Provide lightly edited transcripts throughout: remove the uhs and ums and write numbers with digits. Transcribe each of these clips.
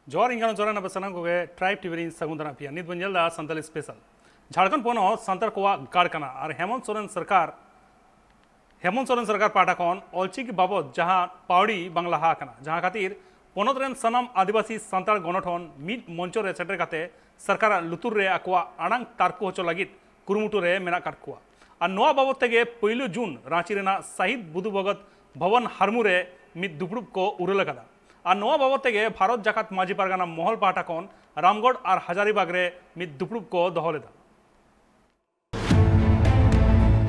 जोर इंगानो जोराना बसना को tribe TV सगुंदना पिया नित बंजल दा संतल स्पेशल झारखंड पोनो संतर कोवा गाड़कना और हेमंत सोरेन सरकार पाटा कोन ऑलचिकी बाबद जहां पावड़ी बांग्ला हाकना जहां खातिर पोनत रेन सनम आदिवासी संताल गणठन मिद मंचो रे सेटर काते सरकार लुतुर रे अकवा आड़ांग तारको होचो लगित कुरुमुटु रे मेना काटकुआ और नोआ बाबद तेगे 1 जून रांची रेना शहीद बुधु भगत भवन हरमु रे मिद दुपुड़ुब को उरल कदा और नोआ बाबद तेगे भारत जाकात माजी पारगाना महल पाटा कोन रामगढ़ और हजारीबाग रे मिद दुपुड़ुब को दोहो लेदा।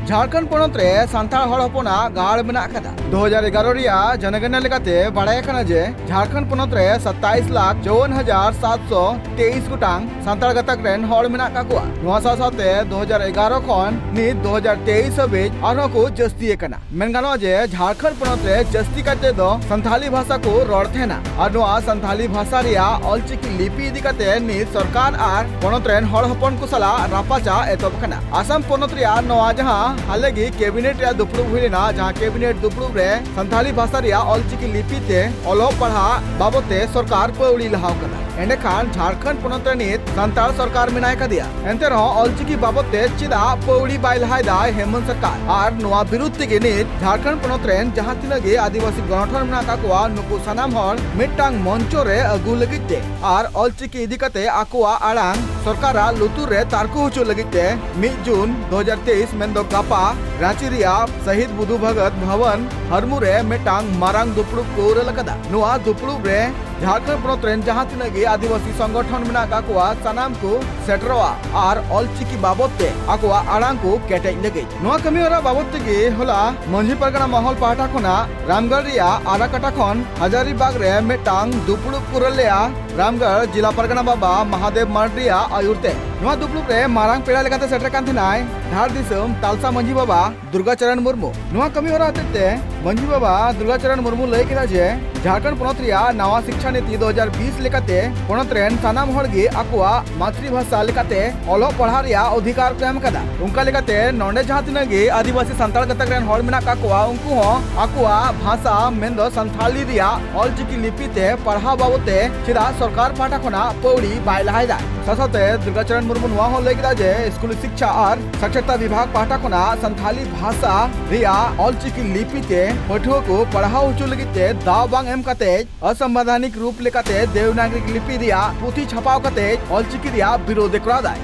झारखंड पोनत रे सांताल हड़ हपना गाड़ मेना कदा 2011 रिया जनगणना लेकाते बाड़ाय कना जे झारखंड पोनत रे 27,54,723 गोटांग सांताल गतक रेन हड़ मेना काकुआ नोआ साथे 2011 खन नित 2023 हाबिज आरो को जस्ती कना मेन गानो जे झारखंड पोनत रे जस्ती काते दो संथाली भाषा को रड़ थेना और नोआ संथाली भाषा रिया ऑलचिकी लिपि इदी काते नित सरकार आर पोनत रेन हड़ हपन को सला रापाचा एतब कना आसाम पोनत रिया नोआ जहां हालांकि कैबिनेट रे दुपुड़ुब हुईना जहां कैबिनेट दुपुड़ुब रे संथाली भाषा रे ऑलचिकी लिपि ते ओलो पढ़ा बाबते सरकार पौड़ी लहाव कना एंडे खान झारखंड पोनत रे नित संताल सरकार मिनाय का दिया एंते रहो ऑलचिकी बाबते चिदा पौड़ी बाय लहाय दा हेमंत सरकार आर नोआ विरुद्ध के नित झारखंड पोनत रे जहां तिनगे आदिवासी गणठन मेना काकुआ नुकु सनाम हर मिटांग मंचो रे अगु लगिते आर ऑलचिकी इदी कते आकुआ आड़ांग सरकारा लुतुर रे तारको होचो लगिते 1 जून 2023 मेंदो गापा रांची रिया शहीद बुधु भगत भवन हरमु रे मिटांग मारांग दुपुड़ुब को उरल कदा नोआ दुपुड़ुब रे झारखंड पोनत रेन जहां तिनगे आदिवासी संगठन मेना काकुआ सनाम को सेटरवा आर ऑलचिकी बाबते आकुआ आड़ांग को केटेज लगे नोआ कमी होरा बाबते गे होला मंझी परगना महल पाटा खना रामगढ़ रिया आराकाटा खन हजारीबाग रे मिटांग दुपुड़ुब कुरलिया रामगढ़ जिला परगना बाबा महादेव मार्डिया आयुरते नोआ दुपुड़ुब रे मारांग पेड़ा लेकाते सेटर कान थिनाय धार दिसम तालसा मंझी बाबा दुर्गाचरण मुर्मू नोआ कमी होरा हतेते मंझी बाबा दुर्गाचरण मुर्मू लय किना जे झारखंड पोनत रिया नवा शिक्षा नीति 2020 लेकाते पोनत रेन सानाम हड़गे आकुआ मातृभाषा लेकाते ओलो पढ़ा रिया अधिकार को एम कदा उनका लेकाते नोंडे जहां तिनगे आदिवासी संताल गतक रेन हड़ मेना काकुआ उनको हो आकुआ भाषा मेंदो संथाली रिया ऑलचिकी लिपिते पढ़ा बाबते चिदा सरकार पाटा खना पौड़ी बाय लहायदा साथे दुर्गाचरण मुर्मू नोआ हो लय किदा जे स्कूल शिक्षा और साक्षरता विभाग पाटा खना संथाली भाषा रिया ऑलचिकी लिपिते पठुआ को पढ़ाओ होचो लगिते दाव बांग एम कते असंवैधानिक रूप लेकाते देवनागरी लिपि रिया पुथी छपाव कते ऑलचिकी रिया विरोध करादाय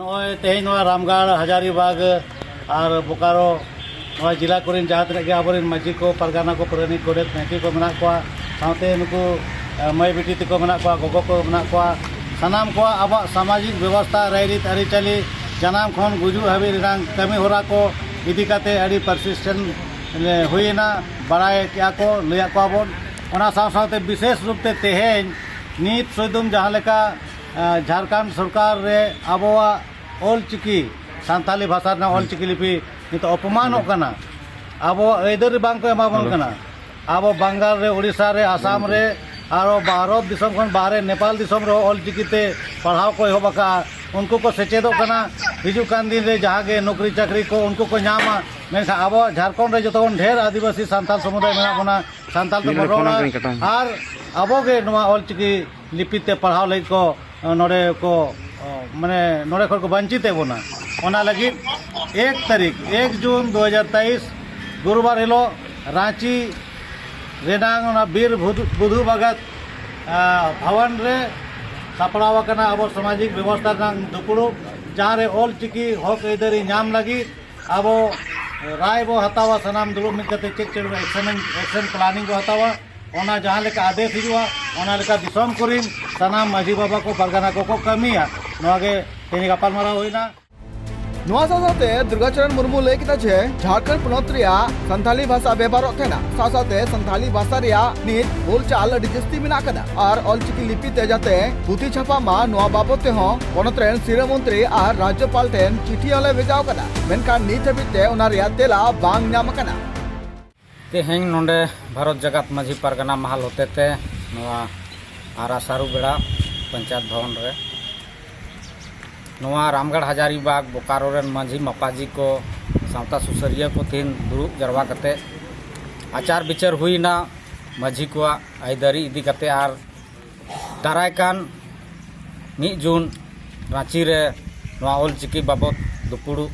नय तेहन रामगढ़ हजारीबाग और बोकारो जिला कोरेन जहाँ तक आबोरेन माजी को परगाना को पुरानी गोडेत नेती को मेना को साथे नुकु मई बेटी तको मेना को गोगो को मेना को सनाम को अब सामाजिक व्यवस्था रायरीत आरिचाली जनाम खन गुजु हाबी रंग कमी होरा को इदी काते आडी परसिस्टेंट हुईना बड़ाय क्या को लया को आबोन ओना साथे विशेष रूप ते तेहेन नीत सोदुम जहाँ लेका झारखंड सरकार रे आबोआ ऑलचिकी सांताली भाषा ना ऑलचिकी लिपि नित अपमान होकना आबो एदर बांग को एमाबोन कना आबो बंगाल रे उड़ीसा रे आसाम रे आरो भारत दिसम खन बाहरे नेपाल दिसम रे ऑलचिकी ते पढ़ाव को होबका उनको को सचेदो कना हिजु कान दिन रे जहाँ गे नौकरी चाकरी को उनको को नामा मेनखा आबो झारखंड रे जतन ढेर आदिवासी सांताल समुदाय मेना बना सांताल तो बरोना और आबो गे नोआ ऑलचिकी लिपि ते पढ़ाव लई को नोडे को माने नोडे को वंचित बोना ओना लगी 1 जून 2023 गुरुवार हिलो रांची रेनांग वीर बुधु भगत भवन रे सापड़ाव कना अब सामाजिक व्यवस्था दुपुड़ुब जहाँ रे ऑलचिकी हक एदरी नाम लगी अब राय बो हतावा सनाम दुरुब मिलते चेक चेक एक्शन प्लानिंग को हतावा ओना जहाँ लेका आदेश हिजुआ ओना लेका दिसम कुरिन सनाम माजी बाबा को परगाना को कमिया नोगे तेनी गापालमारा होइना नोआ साथे दुर्गाचरण मुर्मू लय किदा जे झारखंड पोनत रिया संथाली भाषा व्यवहार थेना साथे संथाली भाषा रिया नित बोलचाल अडी जस्ती मेना कदा और ऑलचिकी लिपि ते जाते पुथी छापा मा नोआ बाबते हो पोनत रेन सिरा मंत्री और राज्यपाल ठेन चिठी ओले भेजाव कदा मेनका नित हबिते ओना रिया तेला बांग नाम कना तेहें नोंडे भारत जगत माझी परगना महल होते थे नोआ आरा सारू बेड़ा पंचायत भवन रे नोआ रामगढ़ हजारीबाग बोकारो रेन माझी मपाजी को सावता सुसरिया को तीन दुरुब जरवा कते आचार विचार हुई ना माझी को आईदारी इदी कते आर दारायकान 1 जून रांची रे नवा ऑलचिकी बाबत दुपुड़ू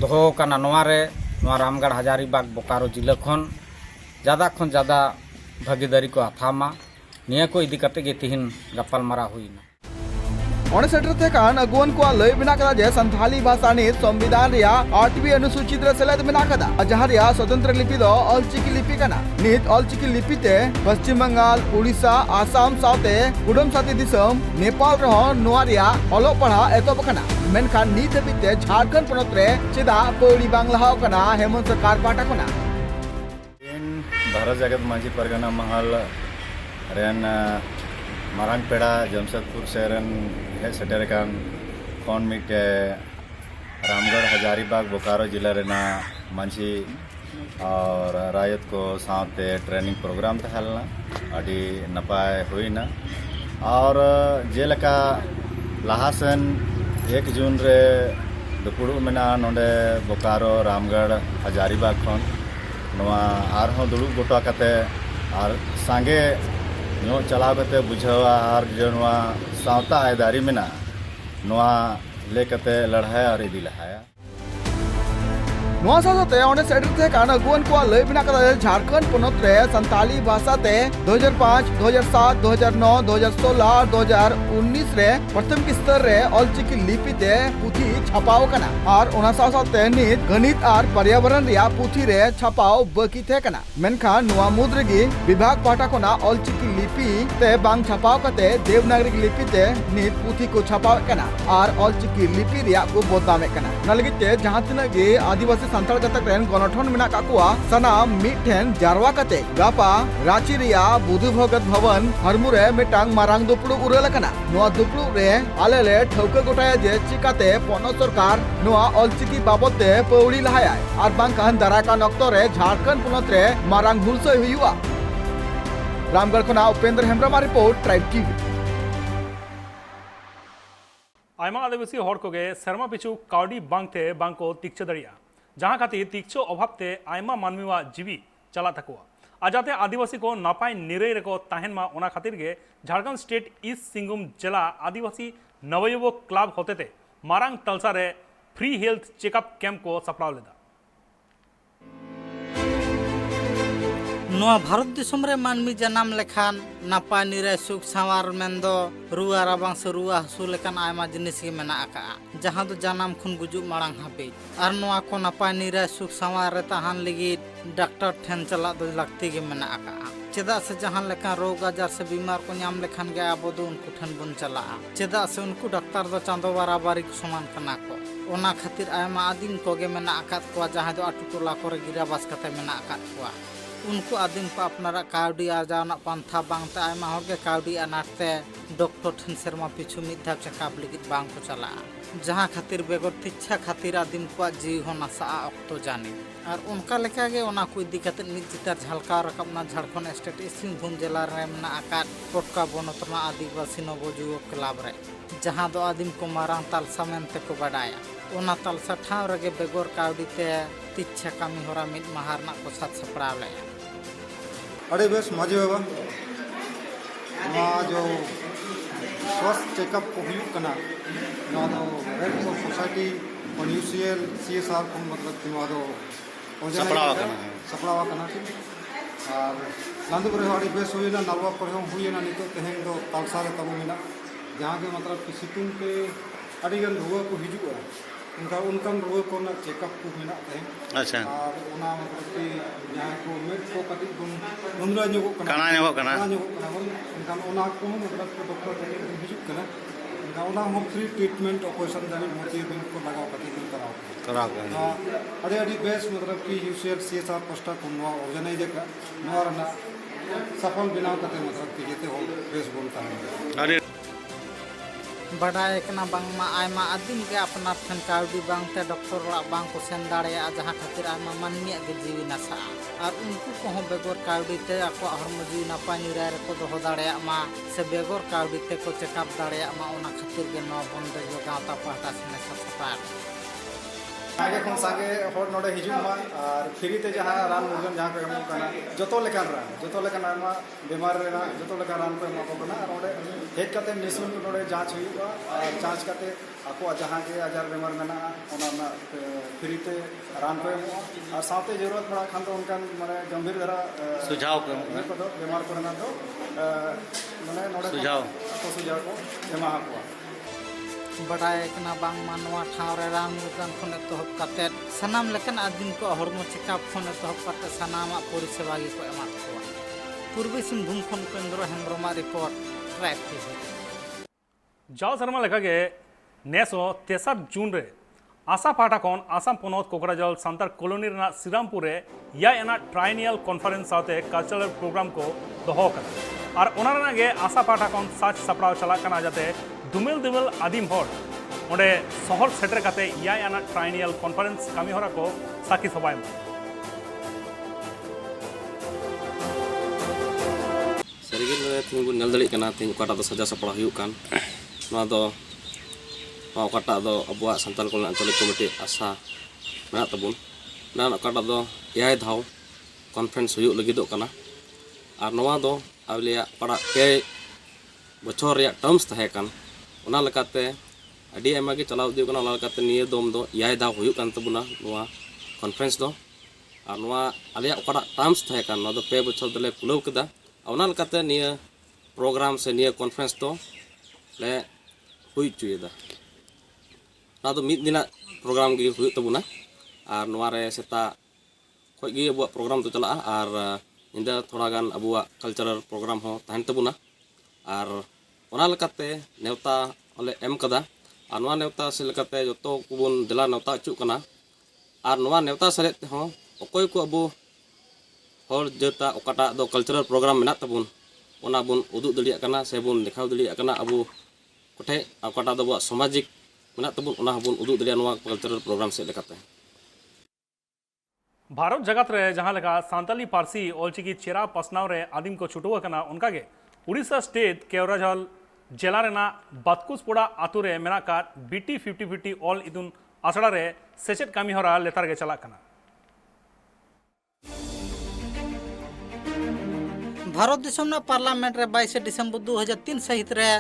दोहो काना नवा रे नवा रामगढ़ हजारीबाग बोकारो जिला खन ज़्यादा भागीदारी को हाथामा निया को इदी कते गे तिहिन गपालमारा हुईना ओने सेटर थे कान अगुवन को लय बिना कदा जे संथाली भाषा नित संविधान रिया 8वीं अनुसूचित रे सेलेद बिना कदा जहां रिया स्वतंत्र लिपि दो ऑलचिकी लिपि कना नित ऑलचिकी लिपि ते पश्चिम बंगाल उड़ीसा आसाम साथे कुडम साथी दिसम नेपाल रह नोआ रिया ऑलो पढ़ा एतो बकना मेनखान नित बिते झारखंड पनत रे चिदा पौड़ी बांग्ला कना हेमंत सरकार पाटा कना भारत जगत माझी परगना महल रेन मारांग पेड़ा जमशेदपुर शहरन है सेटेरकान कौन मिटे रामगढ़ हजारीबाग बोकारो जिला रेना मांझी और रायत को साथ ट्रेनिंग प्रोग्राम तहलना अड़ी नपाय हुईना और जेलका लहासन 1 जून रे दुपुड़ू मेना नोंडे बोकारो रामगढ़ हजारीबाग खन नवा आरहों दुड़ुब गोटा कते और सांगे नो चलाव कते बुझावा और जो नवा सावता आयदारी मेना नवा लेकते लड़ाई और इदी लहाया नोआ साथे ओने सेटर थे कान अगुवन को लय बिना कदा झारखंड पनत रे संताली भाषा ते 2005 2007 2009 2016 और 2019 रे प्रथम स्तर रे ऑलचिकी लिपि ते पुथी छापाव कना और ओना साथे नित गणित और पर्यावरण रिया पुथी रे छापाव बकी थे कना मेनखान नोआ मुद्रगी विभाग पाटा कोना ऑलचिकी लिपि ते बांग छापाव कते देवनागरी लिपि ते नित पुथी को छापाव कना और ऑलचिकी लिपि रिया को बदनामे कना नलगी ते जहां तिना गे आदिवासी संताल गतक रेन गणठन मेना काकुआ सनाम मिठेन जारवा कते गापा रांची रिया बुधु भगत भवन हरमुरे मिटांग मारांग दुपड़ू उरल कना नोआ दुपड़ू रे आले ले ठौका गोटाया जे चिकाते पनत सरकार नोआ ऑलचिकी बाबते पौड़ी लहाया और बांकान दाराकान अक्तो रे झारखंड पनत रे मारांग हुलसय हुआ रामगढ़ खना Upendra Hembrom report tribe TV आयमा आदिवासी हर कोगे सर्मा पिछु काउडी बांगते बांको तिक्छ दड़िया जहां खातिर तिक्छो अभावते आयमा मानवीवा जीवी चला तकुआ आजाते आदिवासी को नापाय निरय रको ताहेन मा ओना खातिर गे झारखंड स्टेट ईस्ट सिंगभूम जिला आदिवासी नवयुवक क्लब होतेते मारांग तलसा रे फ्री हेल्थ चेकअप कैंप को सपड़ाव लेदा नोआ भारत दिसम रे मानमी जनाम लेखान नापाय निराय सुख सावार मेंदो रुआ राबांग से रुआ हसू लेखान आयमा जिनिस के मेना आका जहां दो जनाम खुन गुजुग मारांग हाबे आर नोआ को नापाय निराय सुख सावार रे ताहान लगी डॉक्टर ठेन चला दो लगती के मेना आका चेदा से जहां लेखा रोग आजार से बीमार को नाम लेखान गया अब दो उनको ठन बुन चला चेदा से उनको डॉक्टर दो चांदो बराबरी को समान कना को ओना खातिर आयमा आदिम कोगे मेना आकात को जहां दो अटू टोला को गिराबास कते मेना आकात को उनको आदिम को अपनारा काउडी आजावना पंथा बांगते आयमा होगे काउडी अनाटते डॉक्टर ठन शर्मा पिछु मिधा चेकअप लगित बांग को चला जहां खातिर बेगर तिच्छा खातिर आदिम को जीव हो नसा अक्तो जाने और उनका लेका गे ओना को इदी कते नित चितार झलका रकबना झारखंड स्टेट सिंहभूम जिला रे मेना आकात पटका बनतना आदिवासी नवजुवक क्लब रे जहां दो आदिम को मारांग तालसा मेनते को बडाया ओना तालसा ठाव रगे बेगर काउडी ते तिच्छा कामी होरा मिद महारना को साथ सपड़ाव ले अरे बेस मजे बाबा जो स्वास्थ्य चेकअप को हुई कना रेड क्रॉस सोसाइटी और यूसीएल सीएसआर को मतलब कि सपड़ावा कना और लांदू पर अड़ी बेस हुई ना नलवा पर हुई ना नितो तेहेन दो तालसा रे तबु मेना जहां के मतलब कि सितुंग के अड़ी गन रुआ को हिजुआ उनका रुआ को ना चेकअप को मेना तेहेन अच्छा और उना मतलब कि जहां को मेड को कति गुंद्रा जो को काना जो कना उनका उना को मतलब कि डॉक्टर के हिजु कना उनका उना हम फ्री ट्रीटमेंट ऑपरेशन जानी मोती दिन को लगाओ कति दिन कराओ अरे अड़ी बेस मतलब कि यूसीएल सीएसआर पोस्टर को नो ऑर्गेनाइज का नो रना सफल बिना कते मतलब कि जेते हो बेस बोलता है अरे बड़ाई कना बांगमा आयमा आदिम के अपना ठन काउडी बांगते डॉक्टर रा बांग को सेन दाड़े जहां खातिर आयमा मानमिया के जीवी नसा और उनको को बेगर काउडी ते आको हरम जीवी नापाय निराय रे को दोहो दाड़े मा से बेगर काउडी ते को चेकअप दाड़े मा ओना खातिर के नो बंद जो गांता पाटा से सपा आगे खन सागे हर नोडे हिजुमा और फ्री ते जहां रान मुर्गन जहां को एमो कना जतो लेकान रान जतो लेकान आमा बीमार रेना जतो लेकान रान को एमो कना और नोडे हेज कते निशुल्क नोडे जांच हुईबा और जांच कते आको जहां के आजार बीमार मेना ओना फ्री ते रान को एमो और साथे जरूरत पड़ा खान तो उनका माने गंभीर धरा सुझाव को बीमार करना तो माने नोडे सुझाव को एमा को बड़ाय कना बांग मानवा ठाव रे राम मुर्गान खन एतहब कते सनाम लेकन आदिम को हड़मो चेकअप खन एतहब कते सनामा परिसेवा गी को एमा को पूर्वी सिंहभूम खन उपेंद्र हेम्ब्रमा रिपोर्ट ट्रैक टीवी जाओ शर्मा लेखा के नेसो 3 जून रे आशा पाटा खन आसाम पनत कोकराझार सांतार कॉलोनी रेना श्रीरामपुर रे या एना ट्राइनियल कॉन्फ्रेंस साथे कल्चरल प्रोग्राम को दोहो कना और ओना रेना गे आशा पाटा खन साच सपड़ाव चला कना जाते दुमिल दुमिल आदिम हर ओंडे शहर सेटर काते या एना ट्राइनियल कॉन्फ्रेंस कामी हरा को साकी सबाय सरिगे थिंग बो नेल दली कना थिंग काटा दो सजा सपड़ा हुयु कान नवा दो काटा दो अबुआ संताल को आंचलिक कमिटी आशा मेना तबुन ना काटा दो एआई धाव कॉन्फ्रेंस हुयु लगिदो कना और नवा दो आबलिया पड़ा पे बछर रे टर्म्स तहे कान ओना लकाते अडी एमा गे चलाव दियो कना ओना लकाते निये दोम दो एआई धाव हुयु कान तबुना नवा कॉन्फ्रेंस दो और नवा आलिया ओकड़ा टर्म्स तहे कान नवा दो पे बछर दले पुलाव कदा ओना लकाते निये प्रोग्राम से निये कॉन्फ्रेंस दो ले हुई चुयदा ना तो मिद दिना प्रोग्राम गे हुई तबुना और नवा रे सेता खोय गे अबुआ प्रोग्राम तो चला और इंदा थोड़ा गान अबुआ कल्चरल प्रोग्राम हो तहन तबुना और ओना लकाते नेवता ओले एम कदा और नवा नेवता से लकाते जतो कुबुन दिला नेवता अचु कना और नवा नेवता सरेत हो अकोय को अबु हर जेता ओकाटा दो कल्चरल प्रोग्राम मेना तबुन ओना बुन उदु दलिया कना से बुन देखाव दलिया कना अबु कोठे ओकाटा दो सामाजिक मेना तबुन ओना बुन उदु दलिया नवा कल्चरल प्रोग्राम से लेकाते भारत जगत रे जहां लगा सांताली पारसी ओलचिकी चेरा पसनाव रे आदिम को छुटुआ कना उनका गे उड़ीसा स्टेट केवराझाल जिला रेना बातकुसपोड़ा आतु रे मेना का बीटी 50-50 ऑल इदुन आसड़ा रे सेचेट कामी हरा लेतार गे चला कना भारत दिसम ना पार्लियामेंट रे 22 दिसंबर 2003 सहित रे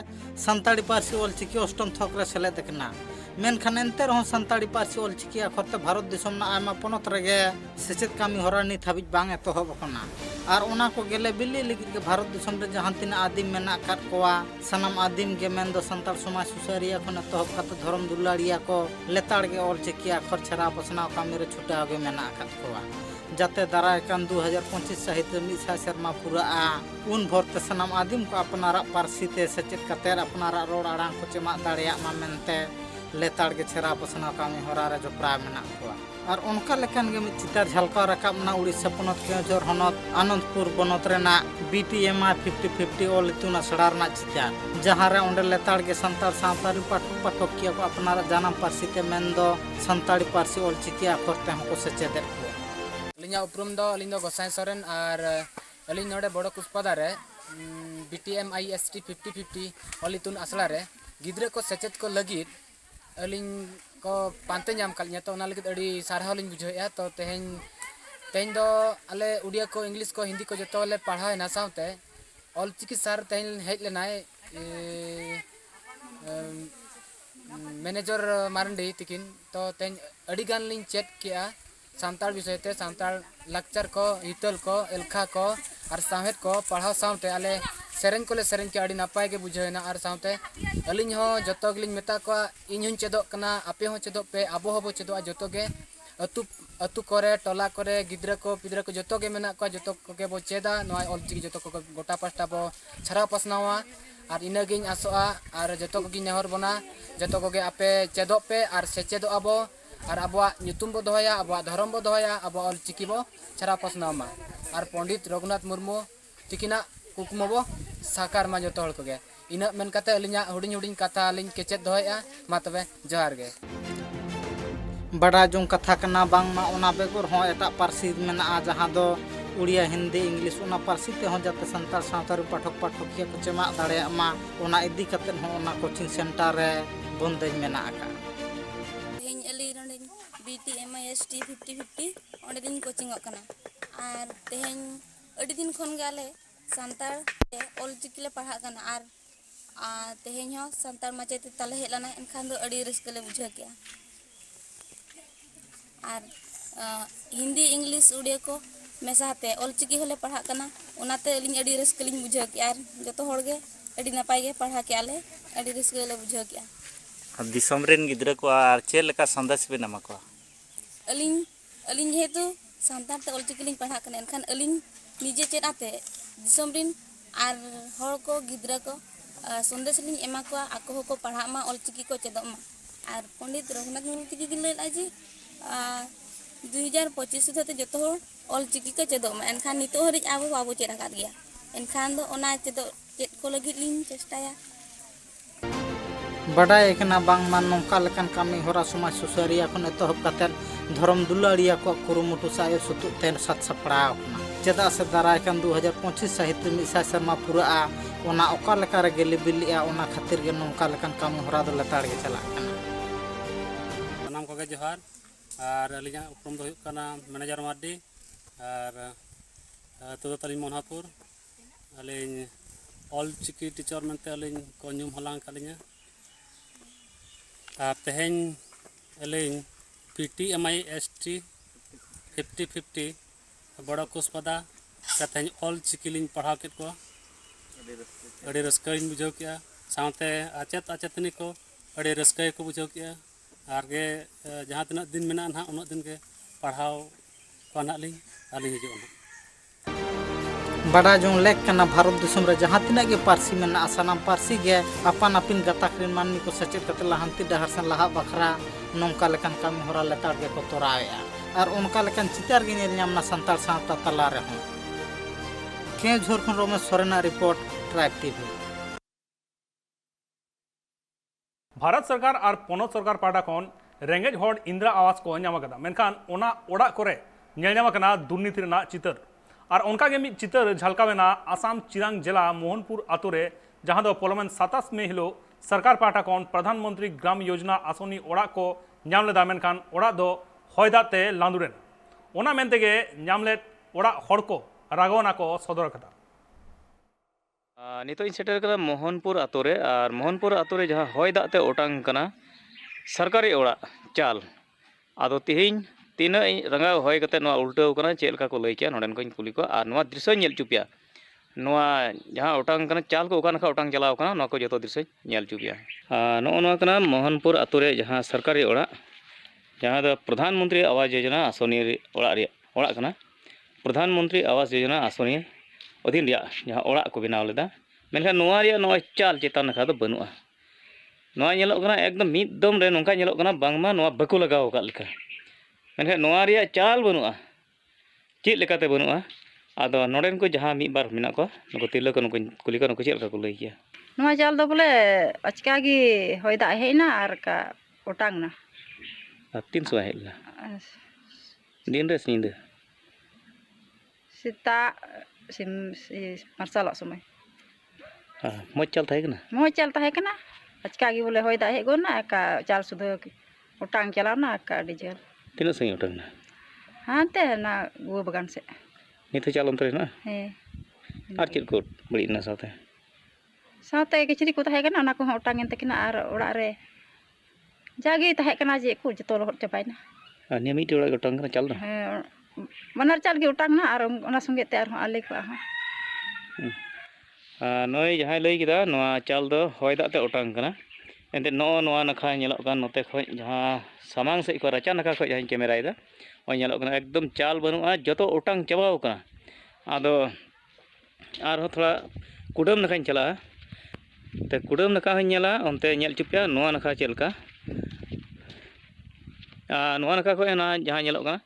संताड़ी पारसी ओलचिकी अष्टम थक रे सेलेद कना मेनखान एनते रह संताड़ी पारसी ओलचिकी अखरते भारत दिसम ना आयमा पनत रेगे सेचेत कामी हरा नित हाबिज बांग एतहब कना और ओना को गेले बिल्ली लगित के भारत दिसम रे जहां तिना आदिम मेना काट कोआ सनम आदिम गे मेन दो संताड़ समाज सुसारिया खन एतहब कते धर्म दुलाड़िया को लेताड़ गे ओलचिकी अखर छरा पसनाव कामी रे छुटा गे मेना काट कोआ जाते दाराय कान 2025 सहित मिसा शर्मा पूरा उन भरते सनम आदिम को अपनारा पारसी ते सेचेत कतेर अपनारा रोड आड़ांग को चेमा दाड़िया मा मेनते लेताड़ के छेरा पसना कामी हरा रे जपरा मेना कोआ और उनका लेखन गे मित चितार झलका रकाब ना उड़ीसा पनत केजोर हनत आनंदपुर बनत रेना बीटीएमआई 50-50 ऑल इतुन असड़ा रना चितार जहां रे ओंडे लेताड़ के संतार सांतारी पाठक किया को अपनारा जानम पारसी ते मेनदो संताड़ी पारसी ओलचिकी अखरते हको सेचेदे अलिंग उपरुम दो अलिंग गोसाई सोरेन और अलिंग नोडे बड़ो कुसपदा रे बीटीएमआई एसटी 50-50 ऑल इतुन असड़ा रे गिद्रे को सेचेत को लगित अलिंग को पांते नाम कल तो ना लगित अड़ी सारहा लिंग बुझेया तो तेन दो अले उड़िया को इंग्लिश को हिंदी को जतो ले पढ़ाए ना सावते ऑलचिकी सार तेन हेज लेनाय मैनेजर मारंडी तिकिन तो तेन अड़ी गान लिंग चेक किया सांताल विषय ते सांताल लक्चर को हितल को एलखा को और साहेद को पढ़ाव सावते आले सेरेन को ले सेरेन के अड़ी नापाय के बुझेना और सावते अलिंग हो जतो गलिंग मेता को इन हुन चेदो कना आपे हो चेदो पे आबो हबो चेदो जतो गे अतु करे टोला करे गिद्रा को पिद्रा को जतो गे मेना को जतो को के बो चेदा नोय ऑलचिकी जतो को गोटा पास्टा बो छरा पसनावा और इनागिन आसोआ और जतो को गिन नेहर बना जतो को गे आपे चेदो पे और सेचेदो आबो और अबवा नुतुम बो दोहया अबवा धर्म बो दोहया अबवा ऑलचिकी बो छरा पसनामा और पंडित रघुनाथ मुर्मू तिकिना कुकमो बो साकार मा जतो हल को गे इना मेन कते अलिंया हुडिन हुडिन कथा अलिंग केचेत दोहया मा तबे जोहार गे बड़ा जों कथा कना बांग मा ओना बेगोर हो एटा पारसी मेना जहां दो उड़िया हिंदी इंग्लिश ओना पारसी ते हो जाते संताल सावतारी पाठक पाठकिया को चेमा दाड़े मा ओना इदी कते हो ओना कोचिंग सेंटर रे बंदेज मेना आका ᱤᱧ ᱟᱹᱞᱤᱧ ᱱᱚᱰᱮ ᱵᱤᱴᱤ ST 50-50 onde din coaching ok kana ar teheng adi din khon ge ale santar ol chiki le parha kana ar teheng ho santar machete tale hej lana enkhan do adi raska le bujha kya ar hindi english udia ko mesate ol chiki hole parha kana onate alin adi raska lin bujha kya ar joto hor ge adi napai ge parha kya ale adi raska le bujha kya दिसम रेन गिद्रा को आर चेल लेका संदेश बे नामा को अलिंग अलिंग जेहेतु सांतार ते ऑलचिकी लिंग पढ़ा कने एनखान अलिंग निजे चेद आते दिसम रिन आर हर को गिद्रा को संदेश लिंग एमा को आको को पढ़ा मा ऑलचिकी को चेदो मा आर पंडित रघुनाथ मुर्मू तिकी गिले लाजी 2025 सुधते जतो हर ऑलचिकी को चेदो मा एनखान नितो हरि आबो बाबू चेद आकाद गया एनखान दो ओना चेदो चेद को लगी लिंग चेष्टाया बाडाय एकना बांग मान नोंका लेकान कामी होरा समाज सुसारिया खन एतहब कातेन धर्म दुलाड़िया को कुरुमुटु साय सुतु तेन सात सपड़ाव चेदा से दाराय कान 2025 साहित्य मिसा शर्मा पूरा ओना ओका लेका रे गेली बिलिया ओना खातिर गे नोंका लेकान कामी होरा दो लेताड़ गे चला कना नाम को जोहार और अलिया उपरम दो कना मैनेजर मार्डी और तो तली मोहनपुर अलिन ऑल चिकी टीचर मनते अलिन को न्यूम हलांग कालिया तेहें अलिन PTMI ST 50-50 बड़ा कुसपदा तेहें ऑल चिकी लिंग पढ़ा के को अड़ी रस्का बुझाव किया साथे आचेत आचेतनी को अड़ी रस्का को बुझाव किया और गे जहाँ तीना दिन मेना ना उन दिन के पढ़ाव को ना लिंग आलिंग हिजो बड़ा जों लेक कना भारत दिसम रे जहाँ तीना के पारसी मेना आसानाम पारसी गे अपन अपिन गताखरिन माननी को सचेत कते लाहंती डहर सन लाहा बखरा नोंका लेकान कामी होरा लेताड़ गे को तोराया और उनका लेकान चितार गे नेल नामना संताल सावता तला रे हूं के झोर खन Romesh Sorena report tribe TV Bharat सरकार और पनत सरकार पाटा खन रेंगेज हॉड इंदिरा आवास को नाम कदा मेनखान ओना ओड़ा करे नेल नाम कना दुर्नीति रेना चितर और उनका के मिद चितर झलकावेना आसाम चिरांग जिला मोहनपुर आतुरे जहां दो पोलमेन 27 में हिलो सरकार पाटा खन प्रधानमंत्री ग्राम योजना आसनी ओड़ा को नाम लेदा मेनखान ओड़ा दो हयदाते लांदुरेन ओना मेनतेगे नाम लेद ओड़ा हड़ को रागवना को सदर कदा नितो इन सेटर कदा मोहनपुर आतोरे और मोहनपुर आतोरे जहाँ हय दाते ओटांग कना सरकारी ओड़ा चाल आदो तिहिं तीन रंगा हय कते नवा उल्टाव कना चेलका को लई के नोडेन को कुली को और नवा दृश्य नेल चुपिया नवा जहाँ ओटांग कना चाल को ओकान खा ओटांग चलाव कना नवा को जतो दृश्य नेल चुपिया नो नवा कना मोहनपुर आतोरे जहाँ सरकारी ओड़ा जहाँ दो प्रधानमंत्री आवास योजना आसनी ओड़ा रे ओड़ा कना प्रधानमंत्री आवास योजना आसनी अधीन जहाँ ओड़ा को बनाव लेदा मेनखान नवा चाल चेतान नाखा दो बनुआ नवा नेलोग कना एकदम मिद दम रे नोंका नेलोग कना बांगमा नवा बको लगाव का लेका मेनखान नवा चाल बनुआ चेद लेकाते बनुआ आदो नोडेन को जहाँ मिद बार मेना को नुको तिरला को नुको कुली को नुको चेद लेका को लई किया नवा चाल दो बोले अचका गी होय दा हेना आर का ओटांग ना 300 हेला दिन रे सिंदे सीता सिम मार्शल समय मज चल थाहे कना मज चल थाहे कना अचका गी बोले होय दा हे गो ना का चाल सुध ओटांग चलाव ना का डीजल तीना सही ओटांग ना हां ते ना गो बगान से नितो चाल अंतरे ना हे आर चेद को बड़ी ना साथे साथे किचरी को थाहे कना ना को ओटांग एन तकिना आर ओड़ा रे जागे थाहे कना जे को जतो लोहट चपायना ने मिट ओड़ा ओटांग कना चाल ना हे बनर चाल गे ओटांग ना आर ओना संगे ते आर आले को हा नय जहाँ लई किदा नवा चाल दो हय दाते ओटांग कना एंते नवा नखा नेलोग कान नोते खय जहाँ सामांग से को राचा नखा खय जहाँ कैमरा इदा ओय नेलोग कना एकदम चाल बनुआ जतो ओटांग चबाव कना आदो आर हो थोड़ा कुडम नखा चला ते कुडम नखा हय नेला ओनते नेल चुपिया नवा नखा चेलका नवा नखा खय ना जहाँ नेलोग कना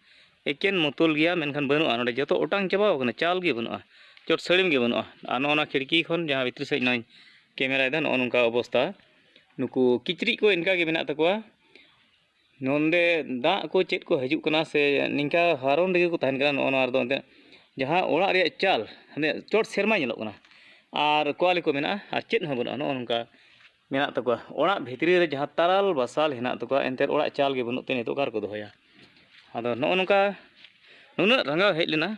एकेन मुतुल गया मेनखान बनुआ नोडे जतो ओटांग चबाव कना चाल गे बनुआ चोट सड़ीम गे बनुआ आर नोना खिड़की खन जहाँ भितरी से नय कैमरा इदा नो नोंका अवस्था नुकु किचरी को इनका के मेना तकवा नोंदे दा को चेद को हजू कना से निंका हारोन रेगे को तहन कना नो आर दो जहाँ ओड़ा रे चाल हने चोट सेरमा नेलोग कना आर कोआली को मेना आर चेद हो बनुआ नो नोंका मेना तकवा ओड़ा भितरी रे जहाँ ताराल बसाल हेना तकवा एनते ओड़ा चाल गे बनुते नितो कार को दोया ᱟᱫᱚ ᱱᱚᱜᱼᱚ ᱱᱚᱝᱠᱟ ᱱᱩᱱᱟᱹᱜ ᱨᱟᱸᱜᱟᱣ ᱦᱮᱡ ᱞᱮᱱᱟ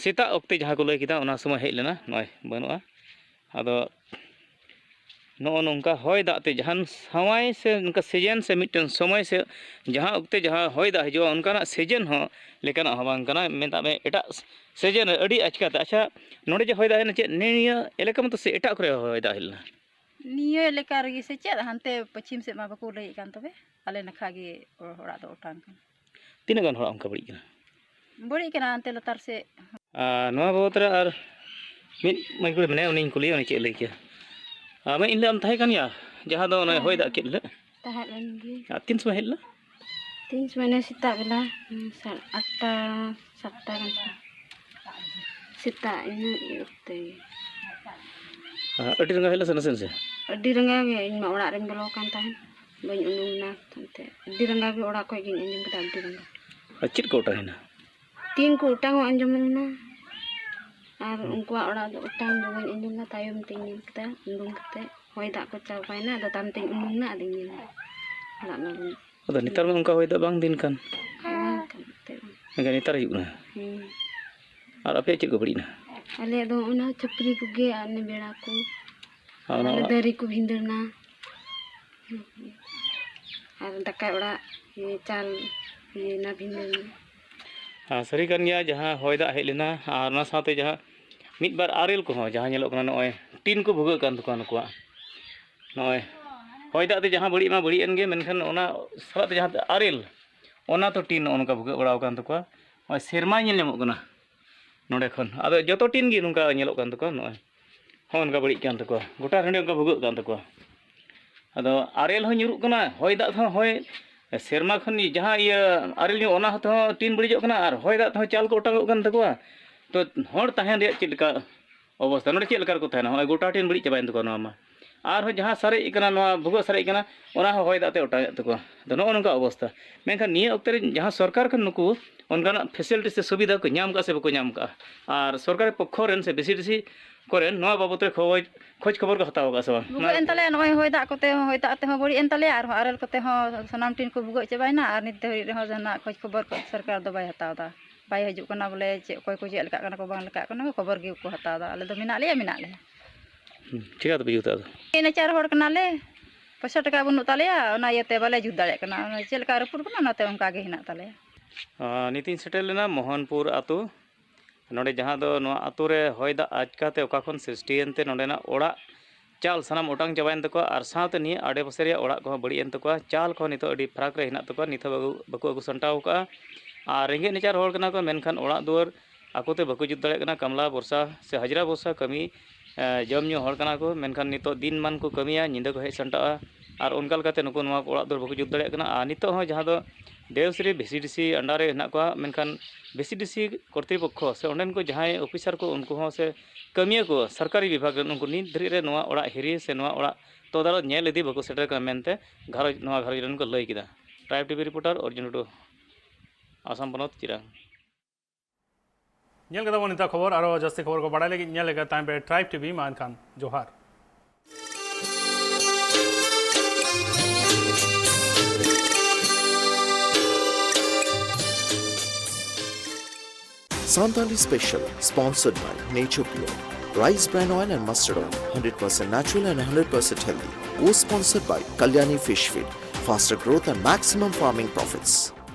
ᱥᱮᱛᱟᱜ ᱚᱠᱛᱮ ᱡᱟᱦᱟᱸ ᱠᱚ ᱞᱟᱹᱭ ᱠᱮᱫᱟ ᱚᱱᱟ ᱥᱚᱢᱚᱭ ᱦᱮᱡ ᱞᱮᱱᱟ ᱱᱚᱜᱼᱚᱭ ᱵᱟᱹᱱᱩᱜᱼᱟ ᱟᱫᱚ ᱱᱚᱜᱼᱚ ᱱᱚᱝᱠᱟ ᱦᱚᱭ ᱫᱟᱜ ᱛᱮ ᱡᱟᱦᱟᱱ ᱥᱟᱶᱟᱭ ᱥᱮ ᱱᱚᱝᱠᱟ ᱥᱤᱡᱮᱱ ᱥᱮ ᱢᱤᱫᱴᱮᱱ ᱥᱚᱢᱚᱭ ᱥᱮ ᱡᱟᱦᱟᱸ ᱚᱠᱛᱮ ᱡᱟᱦᱟᱸ ᱦᱚᱭ ᱫᱟᱜ ᱦᱤᱡᱩᱜᱼᱟ ᱚᱱᱠᱟᱱᱟᱜ ᱥᱤᱡᱮᱱ ᱦᱚᱸ ᱞᱮᱠᱟᱱᱟᱜ ᱦᱚᱸ ᱵᱟᱝ ᱠᱟᱱᱟ ᱢᱮᱛᱟᱜ ᱢᱮ ᱮᱴᱟᱜ ᱥᱤᱡᱮᱱ ᱨᱮ ᱟᱹᱰᱤ ᱟᱪᱠᱟᱛᱮ ᱟᱪᱪᱷᱟ ᱱᱚᱰᱮ ᱡᱮ ᱦᱚᱭ ᱫᱟᱜ ᱦᱮᱡ ᱮᱱᱟ ᱪᱮᱫ ᱱᱤᱭᱟᱹ ᱮᱞᱟᱠᱟ ᱢᱚᱛᱚ ᱥᱮ ᱮᱴᱟᱜ ᱠᱚᱨᱮ ᱦᱚᱭ ᱫᱟᱜ ᱦᱮᱡ ᱞᱮᱱᱟ ᱱᱤᱭᱟᱹ ᱮᱞᱟᱠᱟ ᱨᱮᱜᱮ ᱥᱮ ᱪᱮᱫ ᱦᱟᱱᱛᱮ ᱯᱚᱪᱷᱤᱢ ᱥᱮᱫ ᱢᱟ ᱵᱟᱠᱚ ᱞᱟᱹᱭᱮᱫ ᱠᱟᱱ ᱛᱚᱵᱮ ᱟᱞᱮ ᱱᱟᱠᱷᱟ ᱜᱮ ᱦᱚᱲᱟᱜ ᱫᱚ ᱚᱴᱟᱝ ᱠᱟᱱᱟ ᱛᱤᱱᱟᱹᱜ ᱜᱟᱱ ᱦᱚᱲᱟᱜ ᱚᱱᱠᱟ ᱵᱟᱹᱲᱤᱡ ᱠᱟᱱᱟ ᱦᱟᱱᱛᱮ ᱞᱟᱛᱟᱨ ᱥᱮᱫ ᱱᱚᱣᱟ ᱵᱟᱵᱚᱫ ᱨᱮ ᱟᱨ ᱢᱤᱫ ᱢᱟᱹᱭ ᱠᱩᱲᱤ ᱢᱮᱱᱟᱭᱟ ᱩᱱᱤᱧ ᱠᱩᱞᱤᱭᱟ ᱩᱱᱤ ᱪᱮᱫ ᱞᱟᱹᱭ ᱠᱮᱭᱟ ᱟᱢ ᱤᱧ ᱞᱟᱹᱭ ᱛᱟᱦᱮᱸ ᱠᱟᱱ ᱜᱮᱭᱟ ᱡᱟᱦᱟᱸ ᱫᱚ ᱚᱱᱟ ᱦᱚᱭ ᱫᱟᱜ ᱠᱮᱫ ᱞᱮ ᱛᱟᱦᱮᱸ ᱞᱮᱱ ᱜᱮ ᱛᱤᱱ ᱥᱚᱢᱚᱭ ᱦᱮᱡ ᱞᱮᱱᱟ ᱛᱤᱱ ᱥᱚᱢᱚᱭ ᱥᱮᱛᱟᱜ ᱵᱮᱞᱟ 8টা 7টা ᱜᱟᱱ ᱥᱮᱛᱟᱜ ᱤᱱᱟᱹ ᱚᱠᱛᱮ ᱟᱹᱰᱤ ᱨᱟᱸᱜᱟᱣ ᱦᱮᱡ ᱞᱮᱱᱟ ᱥᱮ ᱱᱟᱥᱮ ᱱᱟᱥᱮ ᱟᱹᱰᱤ ᱨᱟᱸᱜᱟᱣ ᱜᱮ ᱤᱧ ᱢᱟ ᱚᱲᱟᱜ ᱨᱮᱧ ᱵᱚᱞᱚ ᱠᱟᱱ ᱛᱟᱦᱮᱱ ᱵᱟᱹᱧ ᱩᱰᱩᱝᱱᱟ ᱚᱱᱛᱮ ᱟᱹᱰᱤ ᱨᱟᱸᱜᱟᱣ ᱜᱮ ᱚᱲᱟᱜ ᱠᱷᱚᱡ ᱜᱤᱧ ᱟᱸᱡᱚᱢ ᱠᱮᱫᱟ ᱟᱹᱰᱤ ᱨᱟᱸᱜᱟᱣ ᱪᱮᱫ ᱠᱚ ᱚᱴᱟᱝ ᱮᱱᱟ ᱛᱤᱱ ᱠᱚ ᱚᱴᱟᱝᱚᱜ ᱟᱸᱡᱚᱢ ᱞᱮᱱᱟ ᱟᱨ ᱩᱱᱠᱩᱣᱟᱜ ᱚᱲᱟᱜ ᱫᱚ ᱚᱴᱟᱝ ᱫᱚ ᱵᱟᱹᱧ ᱟᱸᱡᱚᱢ ᱞᱮᱫᱟ ᱛᱟᱭᱚᱢ ᱛᱮᱧ ᱧᱮᱞ ᱠᱮᱫᱟ ᱩᱰᱩᱝ ᱠᱟᱛᱮ ᱦᱚᱭ ᱫᱟᱜ ᱠᱚ ᱪᱟᱵᱟᱭᱮᱱᱟ ᱟᱫᱚ ᱛᱟᱭᱚᱢ ᱛᱮᱧ ᱩᱰᱩᱝᱱᱟ ᱟᱫᱚᱧ ᱧᱮᱞᱟ ᱚᱲᱟᱜ ᱢᱟ ᱵᱟᱹᱱᱩᱜ ᱟᱫᱚ ᱱᱮᱛᱟᱨ ᱢᱟ ᱚᱱᱠᱟ ᱦᱚᱭ ᱫᱟᱜ ᱵᱟᱝ ᱫᱤᱱ ᱠᱟᱱ ᱢᱮᱱᱠᱷᱟᱱ ᱱᱮᱛᱟᱨ ᱦᱤᱡᱩᱜ ᱠᱟᱱᱟ ᱟᱨ ᱟᱯᱮᱭᱟᱜ ᱪᱮᱫ ᱠᱚ ᱵᱟᱹᱲᱤᱡ ᱮᱱᱟ ᱟᱞᱮᱭᱟᱜ ᱫᱚ ᱚᱱᱟ ᱪᱷᱟᱹᱯᱨᱤ ᱠᱚᱜᱮ ᱟᱨ ᱵᱮᱲᱟ ᱠᱚ ᱫᱟᱨᱮ ᱠᱚ ᱵᱷᱤᱸᱫᱟᱹᱲᱱᱟ ᱟᱨ ᱫᱟᱠᱟ ᱚᱲᱟᱜ ᱪᱟᱞ ᱤᱭᱟᱹ ᱵᱷᱤᱸᱫᱟᱹᱲᱱᱟ ᱥᱟᱹᱨᱤ ᱠᱟᱱ ᱜᱮᱭᱟ ᱡᱟᱦᱟᱸ ᱦᱚᱭ ᱫᱟᱜ ᱦᱮᱡ ᱞᱮᱱᱟ ᱟᱨ ᱚᱱᱟ ᱥᱟᱶᱛᱮ ᱡᱟᱦᱟᱸ ᱢᱤᱫᱵᱟᱨ ᱟᱨᱮᱞ ᱠᱚᱦᱚᱸ ᱡᱟᱦᱟᱸ ᱧᱮᱞᱚᱜ ᱠᱟᱱᱟ ᱱᱚᱜᱼᱚᱭ ᱴᱤᱱ ᱠᱚ ᱵᱷᱩᱜᱟᱹᱜ ᱠᱟᱱ ᱛᱟᱠᱚᱣᱟ ᱱᱩᱠᱩᱣᱟᱜ ᱱᱚᱜᱼᱚᱭ ᱦᱚᱭ ᱫᱟᱜ ᱛᱮ ᱡᱟᱦᱟᱸ ᱵᱟᱹᱲᱤᱡ ᱢᱟ ᱵᱟᱹᱲᱤᱡ ᱮᱱ ᱜᱮ ᱢᱮᱱᱠᱷᱟन ᱚᱱᱟ ᱥᱟᱞᱟᱜ ᱛᱮ ᱡᱟᱦᱟᱸ ᱟᱨᱮᱞ ᱚᱱᱟ ᱛᱚ ᱴᱤᱱ ᱱᱚᱜᱼᱚ ᱱᱚᱝᱠᱟ ᱵᱷᱩᱜᱟᱹᱜ ᱵᱟᱲᱟᱣ ᱠᱟᱱ ᱛᱟᱠᱚᱣᱟ ᱱᱚᱜᱼᱚᱭ ᱥᱮᱨᱢᱟ ᱧᱮᱞ ᱧᱟᱢᱚᱜ ᱠᱟᱱᱟ ᱱᱚᱰᱮ ᱠᱷᱚᱱ ᱟᱫᱚ ᱡᱚᱛᱚ ᱴᱤᱱ ᱜᱮ ᱱᱚᱝᱠᱟ ᱧᱮᱞᱚᱜ ᱠᱟᱱ ᱛᱟᱠᱚᱣᱟ ᱱᱚᱜᱼᱚᱭ ᱦᱚᱸ ᱚᱱᱠᱟ ᱵᱟᱹᱲᱤᱡ ᱠᱟᱱ ᱛᱟᱠᱚᱣᱟ ᱜᱚᱴᱟ ᱴᱟᱺᱰᱤ ᱚᱱᱠᱟ ᱵᱷᱩᱜᱟᱹᱜ ᱠᱟᱱ ᱛᱟᱠᱚᱣᱟ ᱟᱫᱚ ᱟᱨᱮᱞ ᱦᱚᱸ ᱧᱩᱨᱩᱜ ᱠᱟᱱᱟ ᱦᱚᱭ ᱫᱟᱜ ᱦᱚᱸ ᱦᱚᱭ ᱥᱮᱨᱢᱟ ᱠᱷᱚᱱ ᱡᱟᱦᱟᱸ ᱤᱭᱟᱹ ᱟᱨᱮᱞ ᱧᱩᱨᱩᱜ ᱚᱱᱟ ᱦᱚᱸ ᱴᱤᱱ ᱵᱟᱹᱲᱤᱡᱚᱜ ᱠᱟᱱᱟ ᱟᱨ ᱦᱚᱭ ᱫᱟᱜ ᱛᱮᱦᱚᱸ ᱪᱟᱞ ᱠᱚ ᱚᱴᱟᱝᱚᱜ ᱠᱟᱱ ᱛᱟᱠᱚᱣᱟ ᱛᱚ ᱦᱚᱲ ᱛᱟᱦᱮᱱ ᱨᱮᱭᱟᱜ ᱪᱮᱫ ᱞᱮᱠᱟ ᱚᱵᱚᱥᱛᱷᱟ ᱱᱚᱰᱮ ᱪᱮᱫ ᱞᱮᱠᱟ ᱨᱮᱠᱚ ᱛᱟᱦᱮᱱᱟ ᱱᱚᱜᱼᱚᱭ ᱜᱚᱴᱟ ᱴᱤᱱ ᱵᱟᱹᱲᱤᱡ ᱪᱟᱵᱟᱭᱮᱱ ᱛᱟᱠᱚᱣᱟ ᱱᱚᱣᱟ ᱢᱟ ᱟᱨᱦᱚᱸ ᱡᱟᱦᱟᱸ ᱥᱟᱨᱮᱡ ᱠᱟᱱᱟ ᱱᱚᱣᱟ ᱵᱷᱩᱜᱟᱹᱜ ᱥᱟᱨᱮᱡ ᱠᱟᱱᱟ ᱚᱱᱟ ᱦᱚᱸ ᱦᱚᱭ ᱫᱟᱜ ᱛᱮ ᱚᱴᱟᱝᱮᱫ ᱛᱟᱠᱚᱣᱟ ᱟᱫᱚ ᱱᱚᱜᱼᱚ ᱱᱚᱝᱠᱟ ᱚᱵᱚᱥᱛᱷᱟ ᱢᱮᱱᱠᱷᱟᱱ ᱱᱤᱭᱟᱹ ᱚᱠᱛᱮ ᱨᱮ ᱡᱟᱦᱟᱸ ᱥᱚᱨᱠᱟᱨ ᱠᱷᱚᱱ ᱱᱩᱠᱩ ᱚᱱᱠᱟᱱᱟᱜ ᱯᱷᱮᱥᱮᱞᱤᱴᱤ ᱥᱮ ᱥᱩᱵᱤᱫᱷᱟ ᱠᱚ ᱧᱟᱢ ᱠᱟᱜᱼᱟ ᱥᱮ ᱵᱟᱠᱚ ᱧᱟᱢ ᱠᱟᱜᱼᱟ ᱟᱨ ᱥᱚᱨᱠᱟᱨᱤ ᱯᱚᱠᱠᱷᱚ ᱨᱮᱱ ᱥᱮ ᱵᱤᱥᱤᱰᱤᱥᱤ ᱠᱚᱨᱮᱱ ᱱᱚᱣᱟ ᱵᱟᱵᱚᱫ ᱨᱮ ᱠᱷᱚᱡᱽ ᱠᱷᱚᱵᱚᱨ ᱠᱚ ᱦᱟᱛᱟᱣ ᱠᱟᱜᱼᱟ ᱥᱮ ᱵᱟᱝ ᱵᱷᱩᱜᱟᱹᱜ ᱮᱱ ᱛᱟᱞᱮᱭᱟ ᱱᱚᱜᱼᱚᱭ ᱦᱚᱭ ᱫᱟᱜ ᱠᱚᱛᱮ ᱦᱚᱸ ᱦᱚᱭ ᱫᱟᱜ ᱛᱮᱦᱚᱸ ᱵᱟᱹᱲᱤᱡ ᱮᱱ ᱛᱟᱞᱮᱭᱟ ᱟᱨᱦᱚᱸ ᱟᱨᱮᱞ ᱠᱚᱛᱮ ᱦᱚᱸ ᱥᱟᱱᱟᱢ ᱴᱤᱱ ᱠᱚ ᱵᱷᱩᱜᱟᱹᱜ ᱪᱟᱵᱟᱭᱮᱱᱟ ᱟᱨ ᱱᱤᱛ ᱫᱷᱟᱹᱵᱤᱡ ᱨᱮᱦᱚᱸ ᱡᱟᱦᱟᱱᱟᱜ ᱠᱷᱚᱡᱽ ᱠᱷᱚᱵᱚᱨ ᱠᱚ ᱥᱚᱨᱠᱟর ᱫᱚ ᱵᱟᱭ ᱦᱟᱛᱟᱣᱫᱟ ᱵᱟᱭ ᱦᱤᱡᱩᱜ ᱠᱟᱱᱟ ᱵᱚᱞᱮ ᱪᱮᱫ ᱚᱠᱚᱭ ᱠᱚ ᱪᱮᱫ ᱞᱮᱠᱟᱜ ᱠᱟᱱᱟ ᱠᱚ ᱵᱟᱝ ᱞᱮᱠᱟᱜ ᱠᱟᱱᱟ ᱠᱷᱚᱵᱚᱨ ᱜᱮᱠᱚ ᱦᱟᱛᱟᱣᱫᱟ ᱟᱞᱮ ᱫᱚ ᱢᱮᱱᱟᱜ ᱞᱮᱭᱟ ᱪᱤᱠᱟᱹ ᱛᱮᱯᱮ ᱡᱩᱛᱟ ᱟᱫᱚ ᱱᱟᱪᱟᱨ ᱦᱚᱲ ᱠᱟᱱᱟᱞᱮ ᱯᱚᱭᱥᱟ ᱴᱟᱠᱟ ᱵᱟᱹᱱᱩᱜ ᱛᱟᱞᱮᱭᱟ ᱚᱱᱟ ᱤᱭᱟᱹᱛᱮ ᱵᱟᱞᱮ ᱡᱩᱛ ᱫᱟᱲᱮᱭᱟᱜ ᱠᱟᱱᱟ ᱪᱮᱫ ᱞᱮᱠᱟ ᱨᱟᱹᱯᱩᱫ ᱠᱟᱱᱟ ᱚᱱᱟᱛᱮ ᱚᱱᱠᱟ ᱜᱮ ᱦᱮᱱᱟᱜ ᱛᱟᱞᱮᱭᱟ ᱱᱤᱛᱤᱧ ᱥᱮᱴᱮᱨ ᱞᱮᱱᱟ ᱢᱳᱦᱚᱱᱯᱩᱨ ᱟᱛᱳ ᱱᱚᱰᱮ ᱡᱟᱦᱟᱸ ᱫᱚ ᱱᱚᱣᱟ ᱟᱛᱳ ᱨᱮ ᱦᱚᱭ ᱫᱟᱜ ᱟᱪᱠᱟᱛᱮ ᱚᱠᱟ ᱠᱷᱚᱱ ᱥᱨᱤᱥᱴᱤᱭᱮᱱᱛᱮ ᱱᱚᱰᱮᱱᱟᱜ ᱚᱲᱟᱜ ᱪᱟᱞ ᱥᱟᱱᱟᱢ ᱚᱴᱟᱝ ᱪᱟᱵᱟᱭᱮᱱ ᱛᱟᱠᱚᱣᱟ ᱟᱨ ᱥᱟᱶᱛᱮ ᱱᱤᱭᱟᱹ ᱟᱰᱮᱯᱟᱥᱮ ᱨᱮᱭᱟᱜ ᱚᱲᱟᱜ ᱠᱚᱦᱚᱸ ᱵᱟᱹᱲᱤᱡ ᱮᱱ ᱛᱟᱠᱚᱣᱟ ᱪᱟᱞ ᱠᱚᱦᱚᱸ ᱱᱤᱛᱚᱜ ᱟᱹᱰᱤ ᱯᱷᱟᱨᱟᱠ ᱨᱮ ᱦᱮᱱᱟᱜ ᱛᱟᱠᱚᱣᱟ ᱱᱤᱛ ᱦᱚᱸ ᱵᱟᱠᱚ ᱟᱹᱜᱩ ᱥᱟᱢᱴᱟᱣ ᱠᱟᱜᱼᱟ ᱟᱨ ᱨᱮᱸᱜᱮᱡ ᱱᱟᱪᱟᱨ ᱦᱚᱲ ᱠᱟᱱᱟ ᱠᱚ ᱢᱮᱱᱠᱷᱟᱱ ᱚᱲᱟᱜ ᱫᱩᱣᱟᱹᱨ ᱟᱠᱚᱛᱮ ᱵᱟᱠᱚ ᱡᱩᱛ ᱫᱟᱲᱮᱭᱟᱜ ᱠᱟᱱᱟ ᱠᱟᱢᱞᱟ ᱵᱚᱨᱥᱟ ᱥᱮ ᱦᱟᱡᱨᱟ ᱵᱚᱨᱥᱟ ᱠᱟᱹᱢᱤ ᱡᱚᱢ ᱧᱩ ᱦᱚᱲ ᱠᱟᱱᱟ ᱠᱚ ᱢᱮᱱᱠᱷᱟᱱ ᱱᱤᱛᱚᱜ ᱫᱤᱱ ᱢᱟᱱ ᱠᱚ ᱠᱟᱹᱢᱤᱭᱟ ᱧᱤᱫᱟᱹ ᱠᱚ ᱦᱮᱡ ᱥᱟᱢᱴᱟᱜᱼᱟ ᱟᱨ ᱚᱱᱠᱟ ᱞᱮᱠᱟᱛᱮ ᱱᱩᱠᱩ ᱱᱚᱣᱟ ᱚᱲᱟᱜ ᱫᱩᱣᱟᱹᱨ ᱵᱟᱠᱚ ᱡᱩᱛ ᱫᱟᱲᱮᱭᱟᱜ ᱠᱟᱱᱟ ᱟᱨ ᱱᱤᱛᱚᱜ ᱦᱚᱸ ᱡᱟᱦᱟᱸ ᱫᱚ ᱫᱮᱣᱥᱨᱤ ᱵᱷᱤᱥᱤᱰᱤᱥᱤ ᱟᱱᱰᱟᱨ ᱨᱮ ᱦᱮᱱᱟᱜ ᱠᱚᱣᱟ ᱢᱮᱱᱠᱷᱟᱱ ᱵᱷᱤᱥᱤᱰᱤᱥᱤ ᱠᱚᱨᱛᱨᱤᱯᱚᱠᱠᱷᱚ ᱥᱮ ᱚᱸᱰᱮᱱ ᱠᱚ ᱡᱟᱦᱟᱸᱭ ᱚᱯᱷᱤᱥᱟᱨ ko ᱩᱱᱠᱩ ᱦᱚᱸ ᱥᱮ ᱠᱟᱹᱢᱤᱭᱟᱹ ko ᱥᱚᱨᱠᱟরি ᱵᱤᱵᱷᱟᱜᱽ ᱨᱮᱱ ᱩᱱᱠᱩ ᱱᱤᱛ ᱫᱷᱟᱹᱨᱤᱡ ᱨᱮ ᱱᱚᱣᱟ ᱚᱲᱟᱜ ᱦᱤᱨᱤ ᱥᱮ ᱱᱚᱣᱟ ᱚᱲᱟᱜ ᱛᱚᱫᱟᱨᱚᱛ ᱧᱮᱞ ᱤᱫᱤ ᱵᱟᱠᱚ ᱥᱮᱴᱮᱨ ᱠᱟᱱᱟ ᱢᱮᱱᱛᱮ ᱱᱚᱣᱟ ᱜᱷᱟᱨᱚᱸᱡᱽ ᱨᱮᱱ ᱠᱚ ᱞᱟᱹᱭ ᱠᱮᱫᱟ ᱴᱨᱟᱭᱤᱵ ᱴᱤভᱤ ᱨᱤᱯᱳর্ᱴᱟর অর্জুন টুডু আসাম পনᱚᱛ চিরাং ᱧᱮᱞ ᱠᱮᱫᱟ ᱵᱚᱱ ᱱᱤᱛᱟᱜ ᱠᱷᱚᱵᱚᱨ ᱟᱨᱚ ᱡᱟᱹᱥᱛᱤ ᱠᱷᱚᱵᱚᱨ ᱠᱚ ᱵᱟᱲᱟᱭ ᱞᱟᱹᱜᱤᱫ ᱧᱮᱞ ᱞᱮᱜᱟ ᱛᱟᱭᱚᱢ ᱯᱮ ᱴᱨᱟᱭᱤᱵ ᱴᱤভᱤ ᱢᱟ ᱮᱱᱠᱷᱟᱱ ᱡᱚᱦᱟᱨ Santali Special, sponsored by Nature Pure. Rice bran oil and mustard oil, 100% natural and 100% healthy. Co-sponsored by Kalyani Fish Feed, faster growth and maximum farming profits.